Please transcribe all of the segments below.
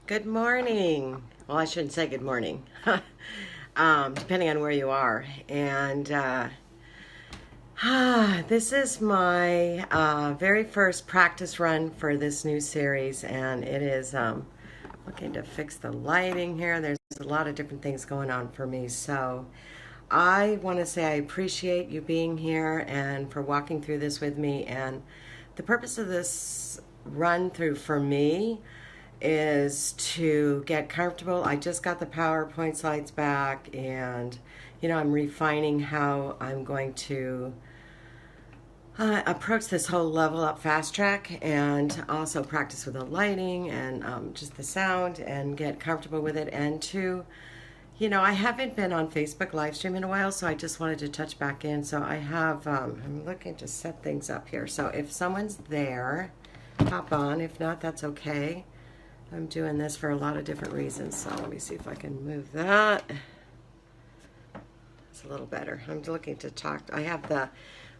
Good morning. Well, I shouldn't say good morning, depending on where you are. And this is my very first practice run for this new series, and it is looking to fix the lighting here. There's a lot of different things going on for me, so I want to say I appreciate you being here and for walking through this with me. And the purpose of this run through for me is to get comfortable. I just got the PowerPoint slides back, and I'm refining how I'm going to approach this whole level up fast track, and also practice with the lighting and just the sound and get comfortable with it. And I haven't been on Facebook live stream in a while, so I just wanted to touch back in. So I have, I'm looking to set things up here. So if someone's there, hop on. If not, that's okay. I'm doing this for a lot of different reasons. So let me see if I can move that. It's a little better. I'm looking to talk. I have the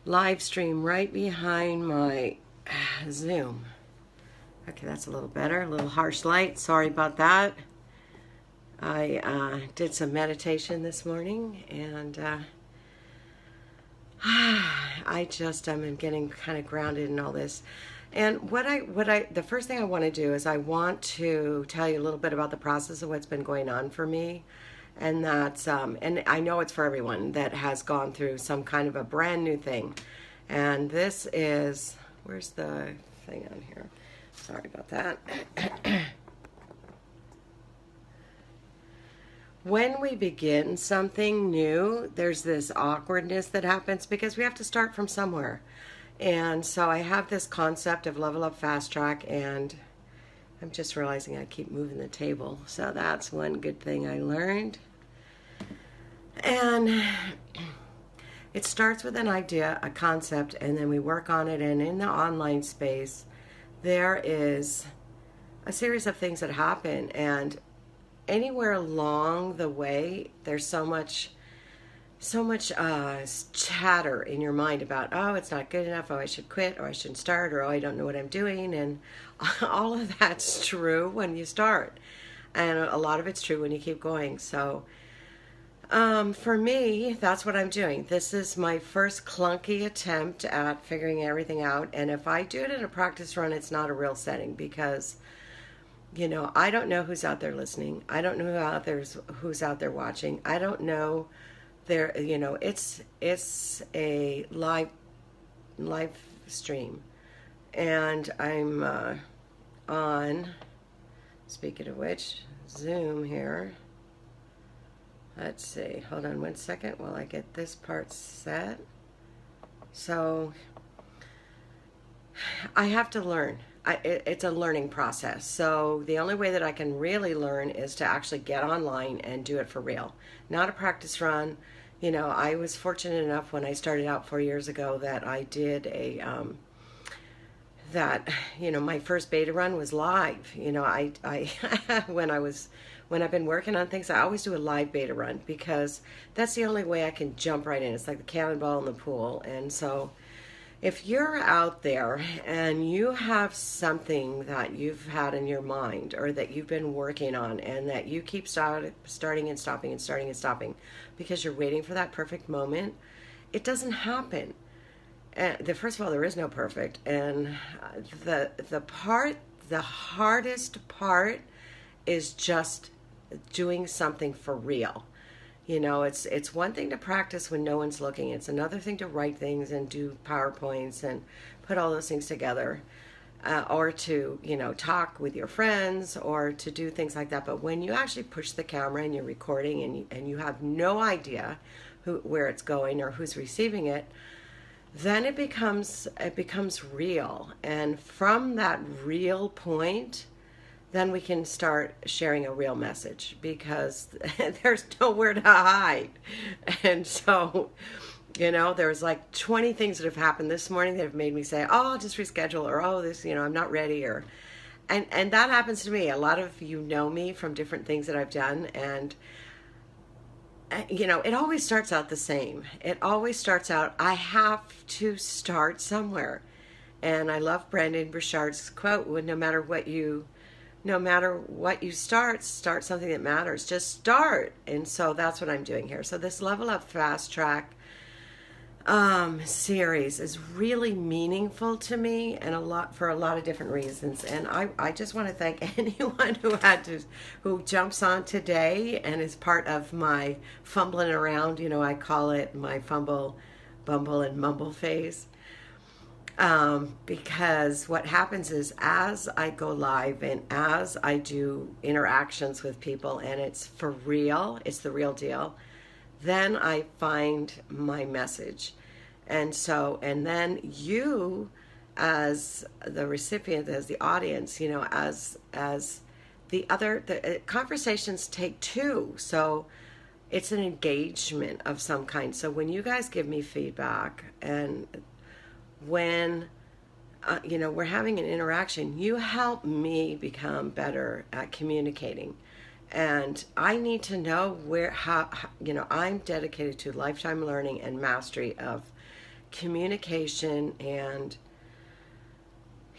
live stream right behind my Zoom. Okay, that's a little better. A little harsh light. Sorry about that. I did some meditation this morning, and I'm getting kind of grounded in all this. And the first thing I want to do is I want to tell you a little bit about the process of what's been going on for me. And that's, and I know it's for everyone that has gone through some kind of a brand new thing. And this is, where's the thing on here? Sorry about that. When we begin something new, there's this awkwardness that happens because we have to start from somewhere. And so I have this concept of level up fast track, and I'm just realizing I keep moving the table. So that's one good thing I learned. And it starts with an idea, a concept, and then we work on it. And in the online space, there is a series of things that happen. And anywhere along the way, there's so much chatter in your mind about, oh, it's not good enough, oh, I should quit, or I shouldn't start, or oh, I don't know what I'm doing. And all of that's true when you start, and a lot of it's true when you keep going. So for me, that's what I'm doing. This is my first clunky attempt at figuring everything out, and if I do it in a practice run, it's not a real setting, because I don't know who's out there listening. I don't know who's out there watching. I don't know. It's a live stream, and I'm on, speaking of which, Zoom here. Let's see, hold on one second while I get this part set. So I have to learn. It's a learning process. So the only way that I can really learn is to actually get online and do it for real. Not a practice run. I was fortunate enough when I started out 4 years ago that I did my first beta run was live. I when I've been working on things, I always do a live beta run, because that's the only way I can jump right in. It's like the cannonball in the pool. And so if you're out there and you have something that you've had in your mind, or that you've been working on, and that you keep starting and stopping and starting and stopping because you're waiting for that perfect moment, it doesn't happen. First of all, there is no perfect. And the hardest part is just doing something for real. It's one thing to practice when no one's looking. It's another thing to write things and do PowerPoints and put all those things together, or to, talk with your friends, or to do things like that. But when you actually push the camera and you're recording, and you have no idea where it's going or who's receiving it, then it becomes real. And from that real point, then we can start sharing a real message, because there's nowhere to hide. And so, there's like 20 things that have happened this morning that have made me say, oh, I'll just reschedule, or oh, this, I'm not ready, and that happens to me. A lot of you know me from different things that I've done, and it always starts out the same. It always starts out, I have to start somewhere. And I love Brendon Burchard's quote, no matter what you no matter what you start something that matters. Just start. And so that's what I'm doing here. So this Level Up Fast Track series is really meaningful to me, and for a lot of different reasons. And I just want to thank anyone who jumps on today and is part of my fumbling around. I call it my fumble, bumble, and mumble phase. Because what happens is, as I go live and as I do interactions with people, and it's for real, it's the real deal, then I find my message. And then you, as the recipient, as the audience, as the conversations take two. So it's an engagement of some kind. So when you guys give me feedback, and when we're having an interaction, you help me become better at communicating. And I need to know how I'm dedicated to lifetime learning and mastery of communication and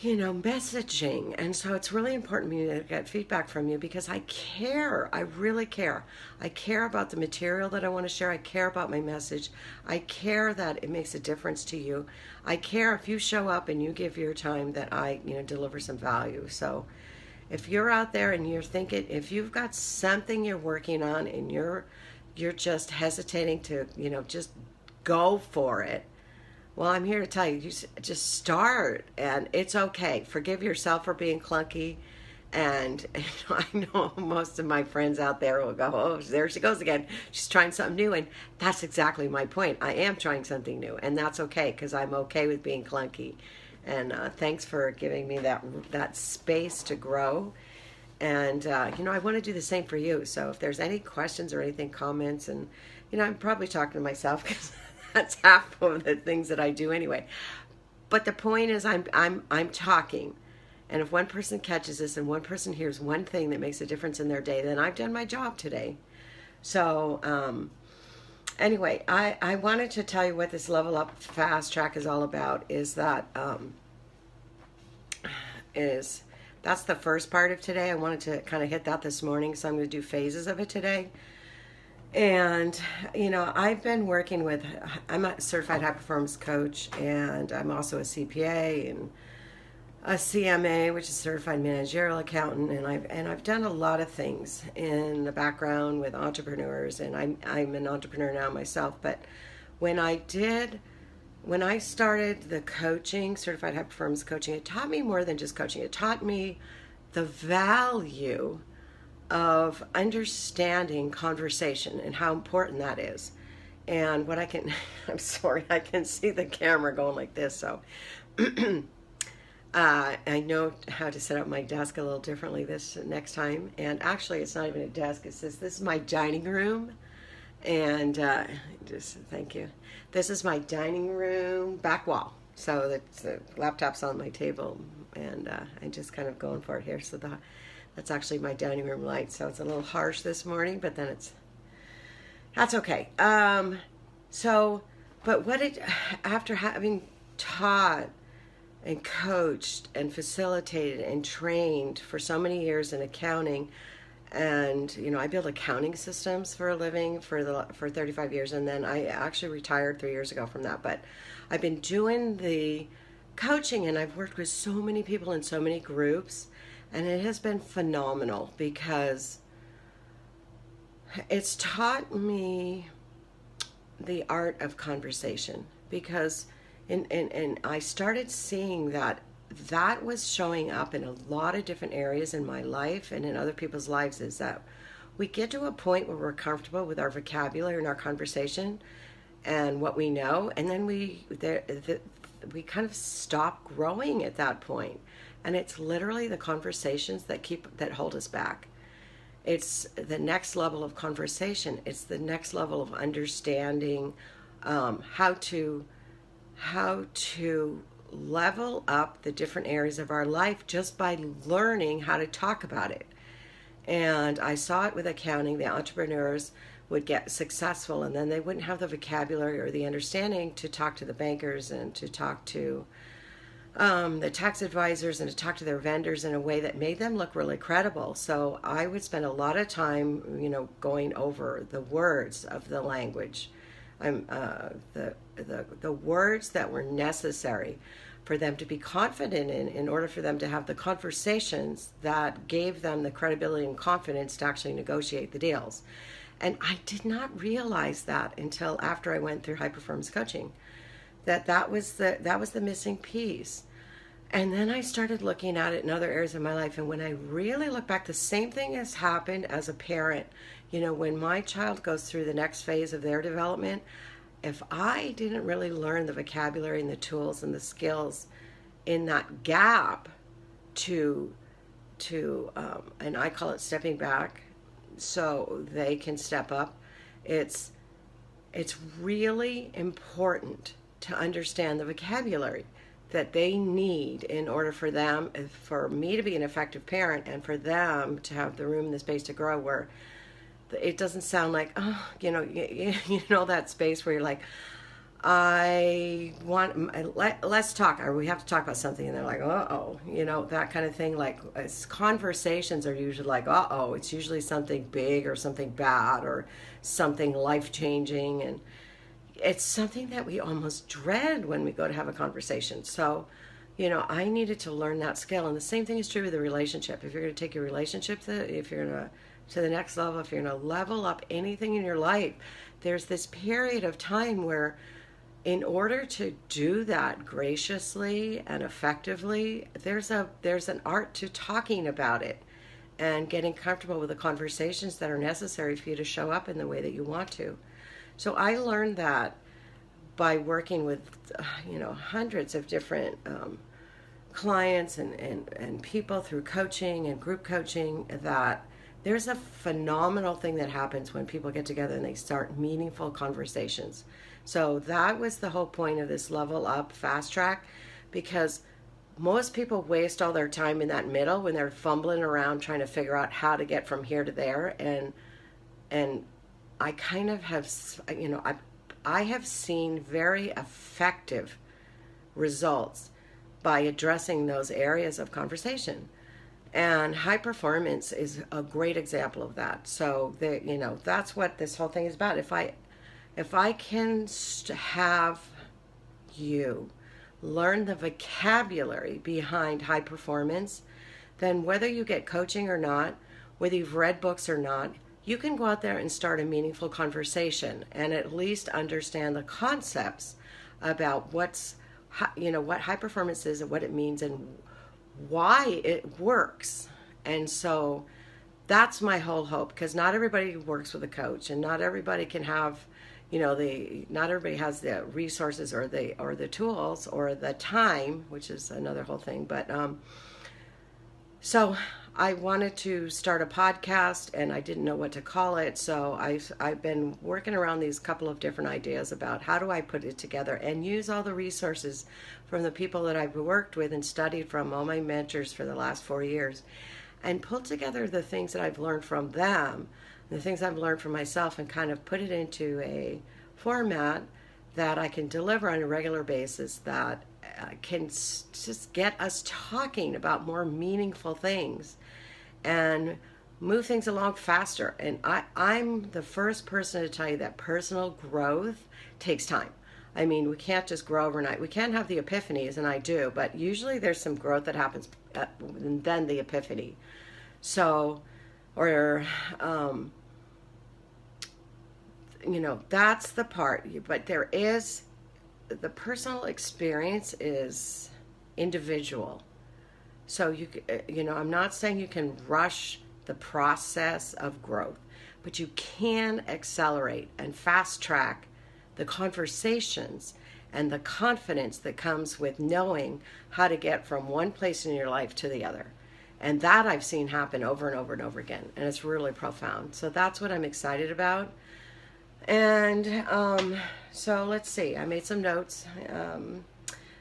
messaging. And so it's really important to me to get feedback from you, because I care. I really care. I care about the material that I want to share. I care about my message. I care that it makes a difference to you. I care if you show up and you give your time, that I deliver some value. So if you're out there and you're thinking, if you've got something you're working on and you're just hesitating to just go for it, well, I'm here to tell you, just start, and it's okay. Forgive yourself for being clunky. And I know most of my friends out there will go, oh, there she goes again. She's trying something new. And that's exactly my point. I am trying something new, and that's okay, because I'm okay with being clunky. And thanks for giving me that space to grow. And, I want to do the same for you. So if there's any questions or anything, comments, and, I'm probably talking to myself, because that's half of the things that I do anyway. But the point is, I'm talking. And if one person catches this and one person hears one thing that makes a difference in their day, then I've done my job today. So anyway, I wanted to tell you what this Level Up Fast Track is all about. Is that that's the first part of today. I wanted to kind of hit that this morning, so I'm going to do phases of it today. And, I've been working with, I'm a certified high performance coach, and I'm also a CPA and a CMA, which is certified managerial accountant. And I've done a lot of things in the background with entrepreneurs, and I'm an entrepreneur now myself. But when I started the coaching, certified high performance coaching, it taught me more than just coaching. It taught me the value of understanding conversation and how important that is. And what I'm sorry, I can see the camera going like this, so I know how to set up my desk a little differently this next time. And actually, it's not even a desk. It says, this is my dining room. And just thank you. This is my dining room back wall. So the laptop's on my table, and I'm just kind of going for it here. So that's actually my dining room light. So it's a little harsh this morning, but then that's okay. But after having taught and coached and facilitated and trained for so many years in accounting, and I build accounting systems for a living for 35 years, and then I actually retired 3 years ago from that. But I've been doing the coaching, and I've worked with so many people in so many groups, and it has been phenomenal, because it's taught me the art of conversation. Because and I started seeing that was showing up in a lot of different areas in my life and in other people's lives, is that we get to a point where we're comfortable with our vocabulary and our conversation and what we know, and then we kind of stop growing at that point. And it's literally the conversations that hold us back. It's the next level of conversation. It's the next level of understanding how to level up the different areas of our life just by learning how to talk about it. And I saw it with accounting. The entrepreneurs would get successful, and then they wouldn't have the vocabulary or the understanding to talk to the bankers and to talk to the tax advisors and to talk to their vendors in a way that made them look really credible. So I would spend a lot of time, going over the words of the language, the words that were necessary for them to be confident in order for them to have the conversations that gave them the credibility and confidence to actually negotiate the deals. And I did not realize that until after I went through high performance coaching, that was the missing piece. And then I started looking at it in other areas of my life. And when I really look back, the same thing has happened as a parent. When my child goes through the next phase of their development, if I didn't really learn the vocabulary and the tools and the skills in that gap and I call it stepping back so they can step up, it's really important to understand the vocabulary that they need in order for me to be an effective parent and for them to have the room and the space to grow, where it doesn't sound like, that space where you're like, let's talk, or we have to talk about something, and they're like, that kind of thing. Like, conversations are usually like, it's usually something big or something bad or something life-changing, and it's something that we almost dread when we go to have a conversation. So, I needed to learn that skill. And the same thing is true with a relationship. If you're going to take your relationship if you're going to the next level, if you're going to level up anything in your life, there's this period of time where in order to do that graciously and effectively, there's an art to talking about it and getting comfortable with the conversations that are necessary for you to show up in the way that you want to. So I learned that by working with, hundreds of different clients and people through coaching and group coaching, that there's a phenomenal thing that happens when people get together and they start meaningful conversations. So that was the whole point of this level up fast track, because most people waste all their time in that middle when they're fumbling around trying to figure out how to get from here to there. And I kind of have, I have seen very effective results by addressing those areas of conversation. And high performance is a great example of that. So, that's what this whole thing is about. If I can have you learn the vocabulary behind high performance, then whether you get coaching or not, whether you've read books or not, you can go out there and start a meaningful conversation and at least understand the concepts about what high performance is and what it means and why it works. And so that's my whole hope, because not everybody works with a coach, and not everybody can have, not everybody has the resources or the tools or the time, which is another whole thing. But so I wanted to start a podcast and I didn't know what to call it. So I've been working around these couple of different ideas about how do I put it together and use all the resources from the people that I've worked with and studied from, all my mentors for the last 4 years, and pull together the things that I've learned from them, the things I've learned from myself, and kind of put it into a format that I can deliver on a regular basis that can just get us talking about more meaningful things and move things along faster. And I'm the first person to tell you that personal growth takes time. I mean, we can't just grow overnight. We can have the epiphanies, and I do, but usually there's some growth that happens and then the epiphany. So, that's the part. But there is, the personal experience is individual. So I'm not saying you can rush the process of growth, but you can accelerate and fast track the conversations and the confidence that comes with knowing how to get from one place in your life to the other. And that I've seen happen over and over and over again. And it's really profound. So that's what I'm excited about. And so let's see. I made some notes.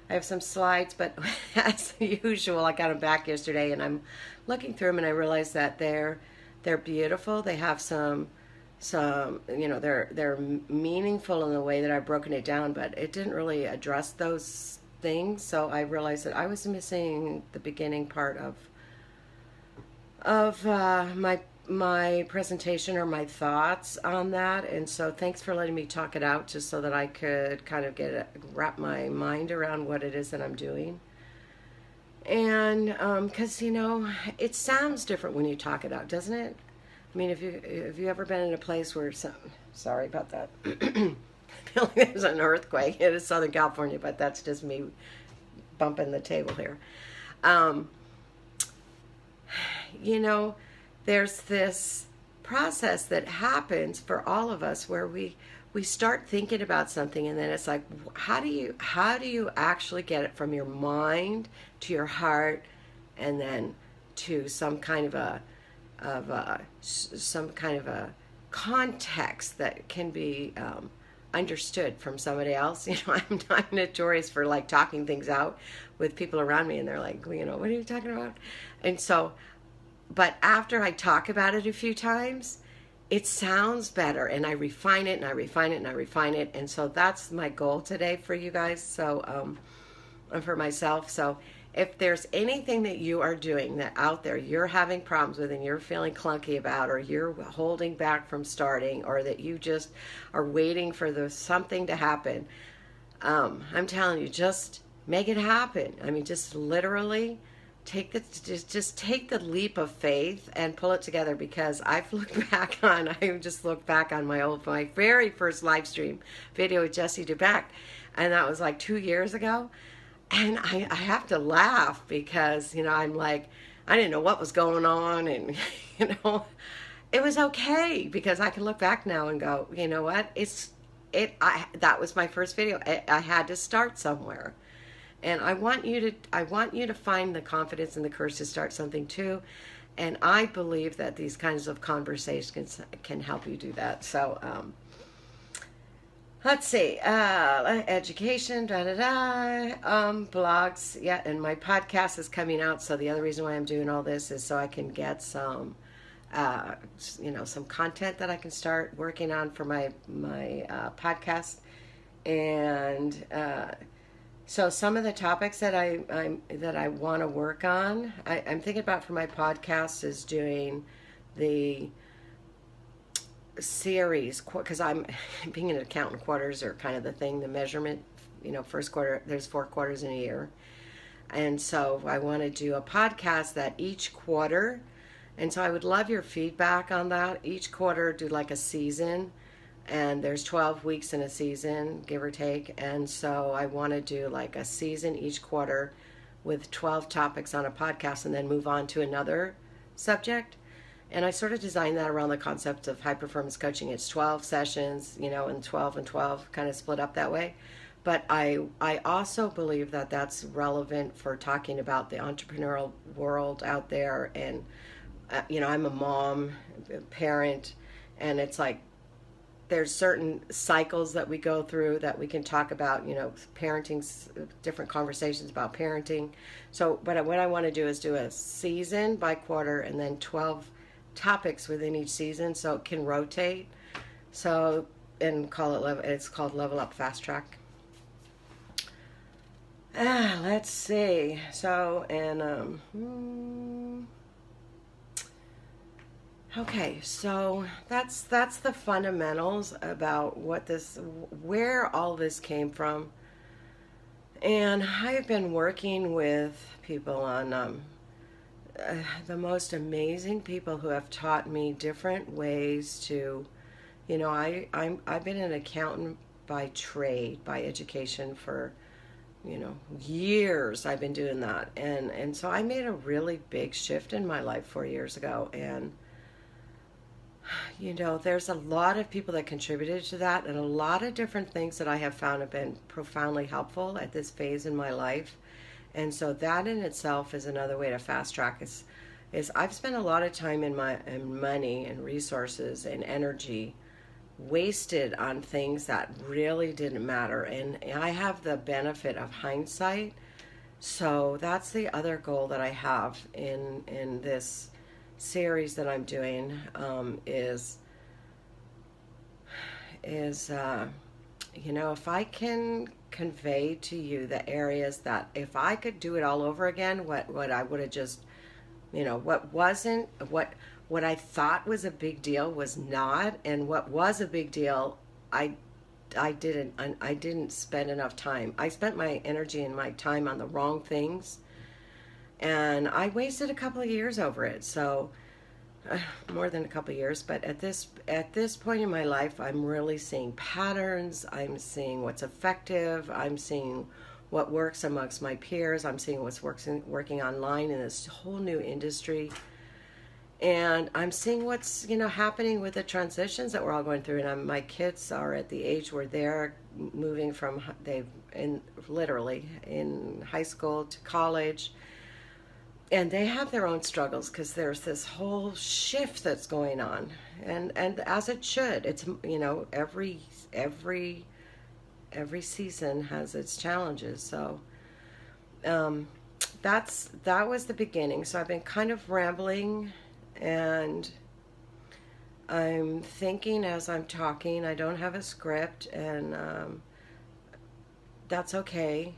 I have some slides, but as usual, I got them back yesterday, and I'm looking through them, and I realized that they're beautiful. They have some they're meaningful in the way that I've broken it down, but it didn't really address those things. So I realized that I was missing the beginning part of my presentation or my thoughts on that. And so thanks for letting me talk it out, just so that I could kind of wrap my mind around what it is that I'm doing. And because it sounds different when you talk it out, doesn't it? I mean, if you ever been in a place where sorry about that. I feel like there's an earthquake. It is Southern California, but that's just me bumping the table here. There's this process that happens for all of us where we start thinking about something, and then it's like, how do you actually get it from your mind to your heart, and then to some kind of a context that can be understood from somebody else. I'm notorious for like talking things out with people around me, and they're like, what are you talking about? And so, but after I talk about it a few times, it sounds better, and I refine it, and I refine it, and I refine it. And so that's my goal today for you guys. So, and for myself. So if there's anything that you are doing that out there you're having problems with, and you're feeling clunky about, or you're holding back from starting, or that you just are waiting for something to happen, I'm telling you, just make it happen. I mean, just literally take the leap of faith and pull it together. Because I just looked back on my very first live stream video with Jesse Dubeck, and that was like 2 years ago. And I have to laugh because, I'm like, I didn't know what was going on. And, it was okay, because I can look back now and go, you know what? That was my first video. I had to start somewhere. And I want you to find the confidence and the courage to start something too. And I believe that these kinds of conversations can help you do that. So, let's see, education, blogs, yeah, and my podcast is coming out. So the other reason why I'm doing all this is so I can get some content that I can start working on for my podcast. And so some of the topics that I want to work on, I'm thinking about for my podcast is doing the series, because I'm being an accountant, quarters are kind of the thing, the measurement. First quarter, there's 4 quarters in a year, and so I want to do a podcast that each quarter, and so I would love your feedback on that. Each quarter do like a season, and there's 12 weeks in a season, give or take, and so I want to do like a season each quarter with 12 topics on a podcast, and then move on to another subject. And I sort of designed that around the concept of high performance coaching. It's 12 sessions, and 12 and 12 kind of split up that way. But I also believe that that's relevant for talking about the entrepreneurial world out there. And, I'm a mom, a parent, and it's like there's certain cycles that we go through that we can talk about, parenting, different conversations about parenting. So, but what I want to do is do a season by quarter, and then 12 topics within each season, so it can rotate. So, and it's called Level Up Fast Track. Let's see. So, and okay, so that's the fundamentals about where all this came from. And I've been working with people on the most amazing people who have taught me different ways to, I've been an accountant by trade, by education for, years. I've been doing that, and so I made a really big shift in my life 4 years ago, and there's a lot of people that contributed to that, and a lot of different things that I have found have been profoundly helpful at this phase in my life. And so that in itself is another way to fast track. Is I've spent a lot of time and money and resources and energy wasted on things that really didn't matter. And I have the benefit of hindsight. So that's the other goal that I have in this series that I'm doing, is if I can convey to you the areas that if I could do it all over again, what I would have just, what I thought was a big deal was not, and what was a big deal, I I didn't spend enough time. I spent my energy and my time on the wrong things, and I wasted a couple of years over it. So more than a couple of years, but at this point in my life, I'm really seeing patterns. I'm seeing what's effective. I'm seeing what works amongst my peers. I'm seeing what's working online in this whole new industry. And I'm seeing what's happening with the transitions that we're all going through. And my kids are at the age where they're moving from they've in literally in high school to college, and they have their own struggles because there's this whole shift that's going on, and as it should. It's every season has its challenges. So that was the beginning. So I've been kind of rambling, and I'm thinking as I'm talking. I don't have a script, and that's okay.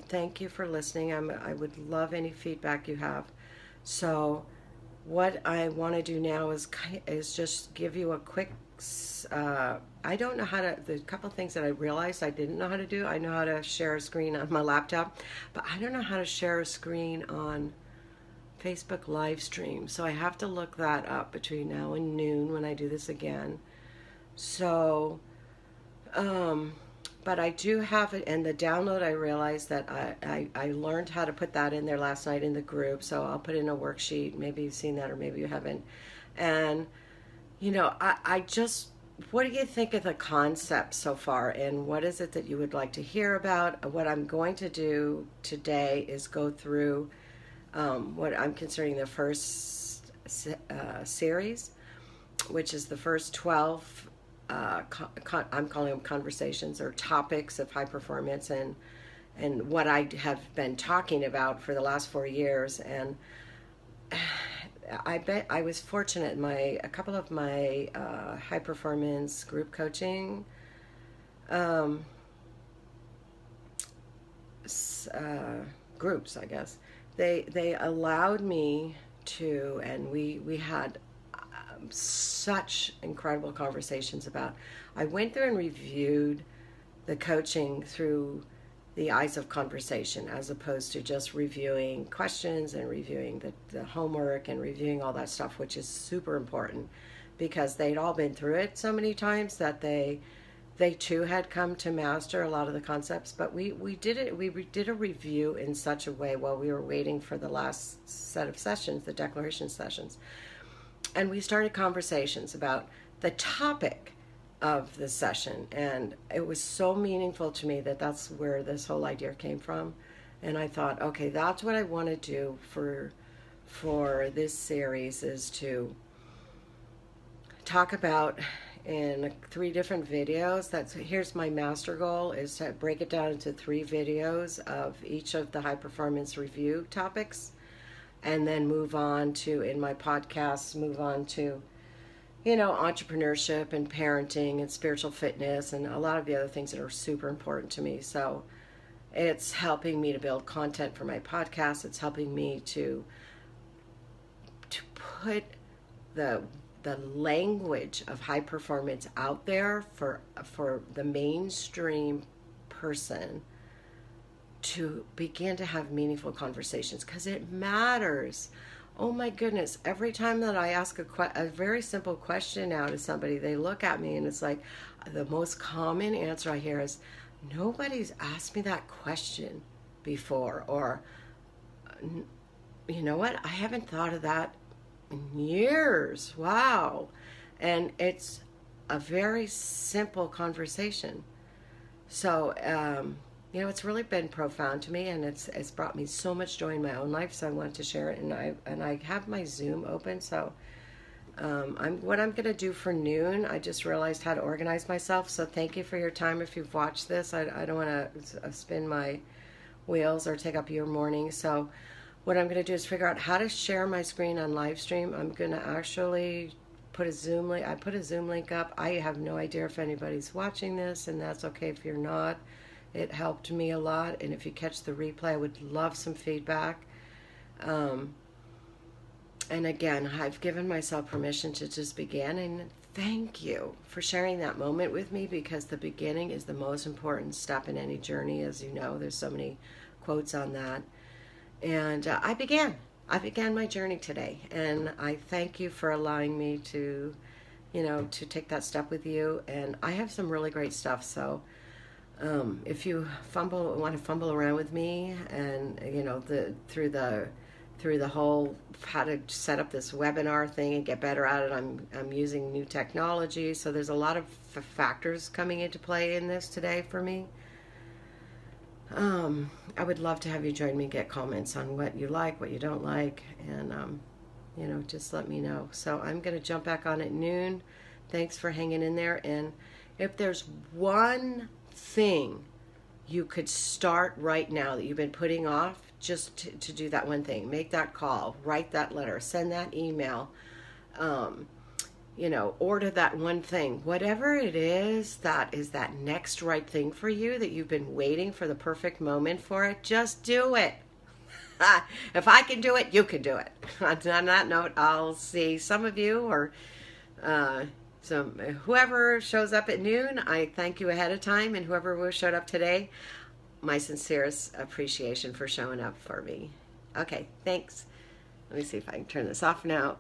Thank you for listening. I would love any feedback you have. So what I want to do now is just give you a quick, I don't know how to, the couple things that I realized I didn't know how to do. I know how to share a screen on my laptop, but I don't know how to share a screen on Facebook live stream. So I have to look that up between now and noon when I do this again. So, but I do have it, and the download, I realized that I learned how to put that in there last night in the group, so I'll put in a worksheet. Maybe you've seen that or maybe you haven't. And, I just, what do you think of the concept so far, and what is it that you would like to hear about? What I'm going to do today is go through what I'm considering the first series, which is the first 12 I'm calling them conversations or topics of high performance, and what I have been talking about for the last 4 years. And I bet I was fortunate in a couple of my high performance group coaching groups, I guess. They allowed me to, and we had such incredible conversations about. I went through and reviewed the coaching through the eyes of conversation, as opposed to just reviewing questions and reviewing the homework and reviewing all that stuff, which is super important because they'd all been through it so many times that they too had come to master a lot of the concepts. But we did a review in such a way while we were waiting for the last set of sessions, the declaration sessions. And we started conversations about the topic of the session. And it was so meaningful to me that that's where this whole idea came from. And I thought, okay, that's what I want to do for this series, is to talk about in 3 different videos. Here's my master goal, is to break it down into 3 videos of each of the high performance review topics. And then move on to, in my podcasts, entrepreneurship and parenting and spiritual fitness and a lot of the other things that are super important to me. So it's helping me to build content for my podcast. It's helping me to put the language of high performance out there for the mainstream person to begin to have meaningful conversations, because it matters. Oh my goodness, every time that I ask a very simple question now to somebody, they look at me and it's like the most common answer I hear is, nobody's asked me that question before, or you know what, I haven't thought of that in years. Wow. And it's a very simple conversation. So it's really been profound to me, and it's brought me so much joy in my own life. So I wanted to share it, and I have my Zoom open. So what I'm going to do for noon, I just realized how to organize myself. So thank you for your time. If you've watched this, I don't want to spin my wheels or take up your morning. So what I'm going to do is figure out how to share my screen on live stream. I'm going to actually put a Zoom link. I put a Zoom link up. I have no idea if anybody's watching this, and that's okay if you're not. It helped me a lot, and if you catch the replay, I would love some feedback. And again, I've given myself permission to just begin, and thank you for sharing that moment with me, because the beginning is the most important step in any journey. As you know, there's so many quotes on that. And I began my journey today, and I thank you for allowing me to, to take that step with you. And I have some really great stuff, so if you want to fumble around with me, and through the whole how to set up this webinar thing and get better at it, I'm using new technology, so there's a lot of factors coming into play in this today for me. I would love to have you join me, get comments on what you like, what you don't like, and just let me know. So I'm going to jump back on at noon. Thanks for hanging in there. And if there's one thing you could start right now that you've been putting off, just to do that one thing, make that call, write that letter, send that email, order that one thing, whatever it is that next right thing for you that you've been waiting for the perfect moment for it, just do it. If I can do it, you can do it. On that note, I'll see some of you, or whoever shows up at noon, I thank you ahead of time, and whoever showed up today, my sincerest appreciation for showing up for me. Okay, thanks. Let me see if I can turn this off now.